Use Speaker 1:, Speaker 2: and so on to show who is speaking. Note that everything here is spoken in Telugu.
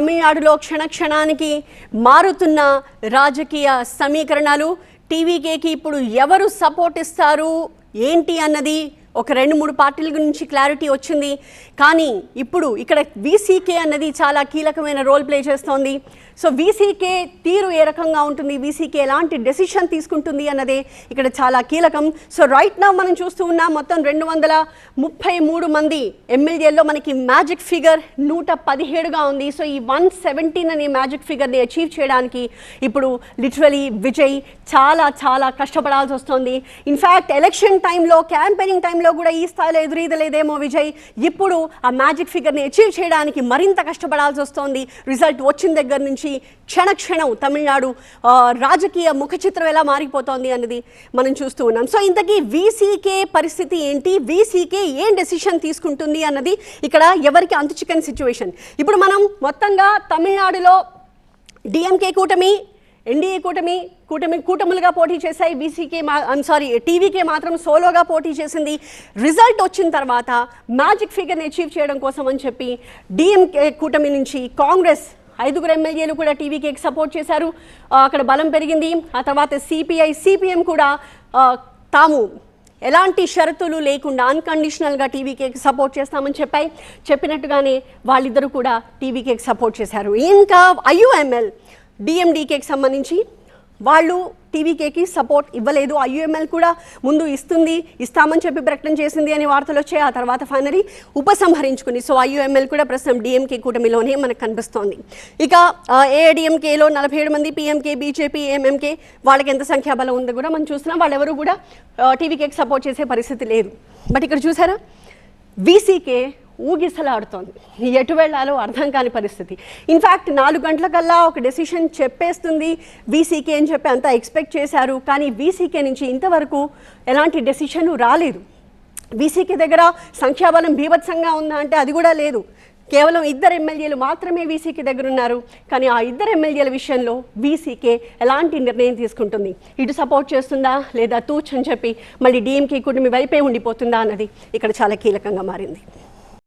Speaker 1: తమిళనాడులో క్షణక్షణానికి మారుతున్న రాజకీయ సమీకరణాలు టీవీకేకి ఇప్పుడు ఎవరు సపోర్ట్ ఇస్తారు ఏంటి అన్నది ఒక 2-3 పార్టీల గురించి క్లారిటీ వచ్చింది. కానీ ఇప్పుడు ఇక్కడ వీసీకే అన్నది చాలా కీలకమైన రోల్ ప్లే చేస్తోంది. సో వీసీకే తీరు ఏ రకంగా ఉంటుంది, వీసీకే ఎలాంటి డెసిషన్ తీసుకుంటుంది అన్నదే ఇక్కడ చాలా కీలకం. సో రైట్ నౌ మనం చూస్తూ ఉన్నాం మొత్తం 233 మంది ఎమ్మెల్యేల్లో మనకి మ్యాజిక్ ఫిగర్ 117గా ఉంది. సో ఈ 117 అనే మ్యాజిక్ ఫిగర్ని అచీవ్ చేయడానికి ఇప్పుడు లిటరలీ విజయ్ చాలా చాలా కష్టపడాల్సి వస్తుంది. ఇన్ఫ్యాక్ట్ ఎలక్షన్ టైంలో, క్యాంపెయినింగ్ టైంలో కూడా ఈ స్థాయిలో ఎదురీదలేదేమో విజయ్. ఇప్పుడు ఆ మ్యాజిక్ ఫిగర్ని అచీవ్ చేయడానికి మరింత కష్టపడాల్సి వస్తుంది. రిజల్ట్ వచ్చిన దగ్గర నుంచి క్షణక్షణం తమిళనాడు రాజకీయ ముఖ చిత్రం ఎలా మారిపోతోంది అన్నది మనం చూస్తూ ఉన్నాం. సో ఇంతకీ వీసీకే పరిస్థితి ఏంటి, వీసీకే ఏం డెసిషన్ తీసుకుంటుంది అన్నది ఇక్కడ ఎవరికి అంతు చిక్కని సిచ్యువేషన్. ఇప్పుడు మనం మొత్తంగా తమిళనాడులో డిఎంకే కూటమి, ఎన్డీఏ కూటములుగా పోటీ చేశాయి. టీవీకే మాత్రం సోలోగా పోటీ చేసింది. రిజల్ట్ వచ్చిన తర్వాత మ్యాజిక్ ఫిగర్ని అచీవ్ చేయడం కోసం అని చెప్పి డిఎంకే కూటమి నుంచి కాంగ్రెస్ 5 ఎమ్మెల్యేలు కూడా టీవీకేకి సపోర్ట్ చేశారు. అక్కడ బలం పెరిగింది. ఆ తర్వాత సిపిఎం కూడా తాము ఎలాంటి షరతులు లేకుండా అన్కండిషనల్గా టీవీకేకి సపోర్ట్ చేస్తామని చెప్పినట్టుగానే వాళ్ళిద్దరూ కూడా టీవీకేకి సపోర్ట్ చేశారు. ఇంకా ఐయుఎంఎల్ డిఎండికేకి సంబంధించి వాళ్ళు టీవీకేకి సపోర్ట్ ఇవ్వలేదు. ఐయుఎంఎల్ కూడా ముందు ఇస్తామని చెప్పి ప్రకటన చేసింది అని వార్తలు వచ్చాయి. ఆ తర్వాత ఫైనలీ ఉపసంహరించుకుంది. సో ఐయుఎంఎల్ కూడా ప్రస్తుతం డిఎంకే కూటమిలోనే మనకు కనిపిస్తోంది. ఇక ఏఐడిఎంకేలో 47 మంది, పిఎంకే, బీజేపీ, ఎంఎంకే వాళ్ళకి ఎంత సంఖ్యాబలం ఉందో కూడా మనం చూస్తున్నాం. వాళ్ళెవరూ కూడా టీవీకేకి సపోర్ట్ చేసే పరిస్థితి లేదు. బట్ ఇక్కడ చూసారా, వీసీకే ఊగిసలాడుతోంది. ఎటు వెళ్ళాలో అర్థం కాని పరిస్థితి. ఇన్ఫ్యాక్ట్ 4 గంటలకల్లా ఒక డెసిషన్ చెప్పేస్తుంది వీసీకే అని చెప్పి అంతా ఎక్స్పెక్ట్ చేశారు. కానీ వీసీకే నుంచి ఇంతవరకు ఎలాంటి డెసిషన్ రాలేదు. వీసీకే దగ్గర సంఖ్యాబలం బీభత్సంగా ఉందా అంటే అది కూడా లేదు. కేవలం 2 ఎమ్మెల్యేలు మాత్రమే వీసీకే దగ్గర ఉన్నారు. కానీ ఆ 2 ఎమ్మెల్యేల విషయంలో వీసీకే ఎలాంటి నిర్ణయం తీసుకుంటుంది, ఇటు సపోర్ట్ చేస్తుందా లేదా తూచ్ అని చెప్పి మళ్ళీ డిఎంకే కూటమి వైపే ఉండిపోతుందా అన్నది ఇక్కడ చాలా కీలకంగా మారింది.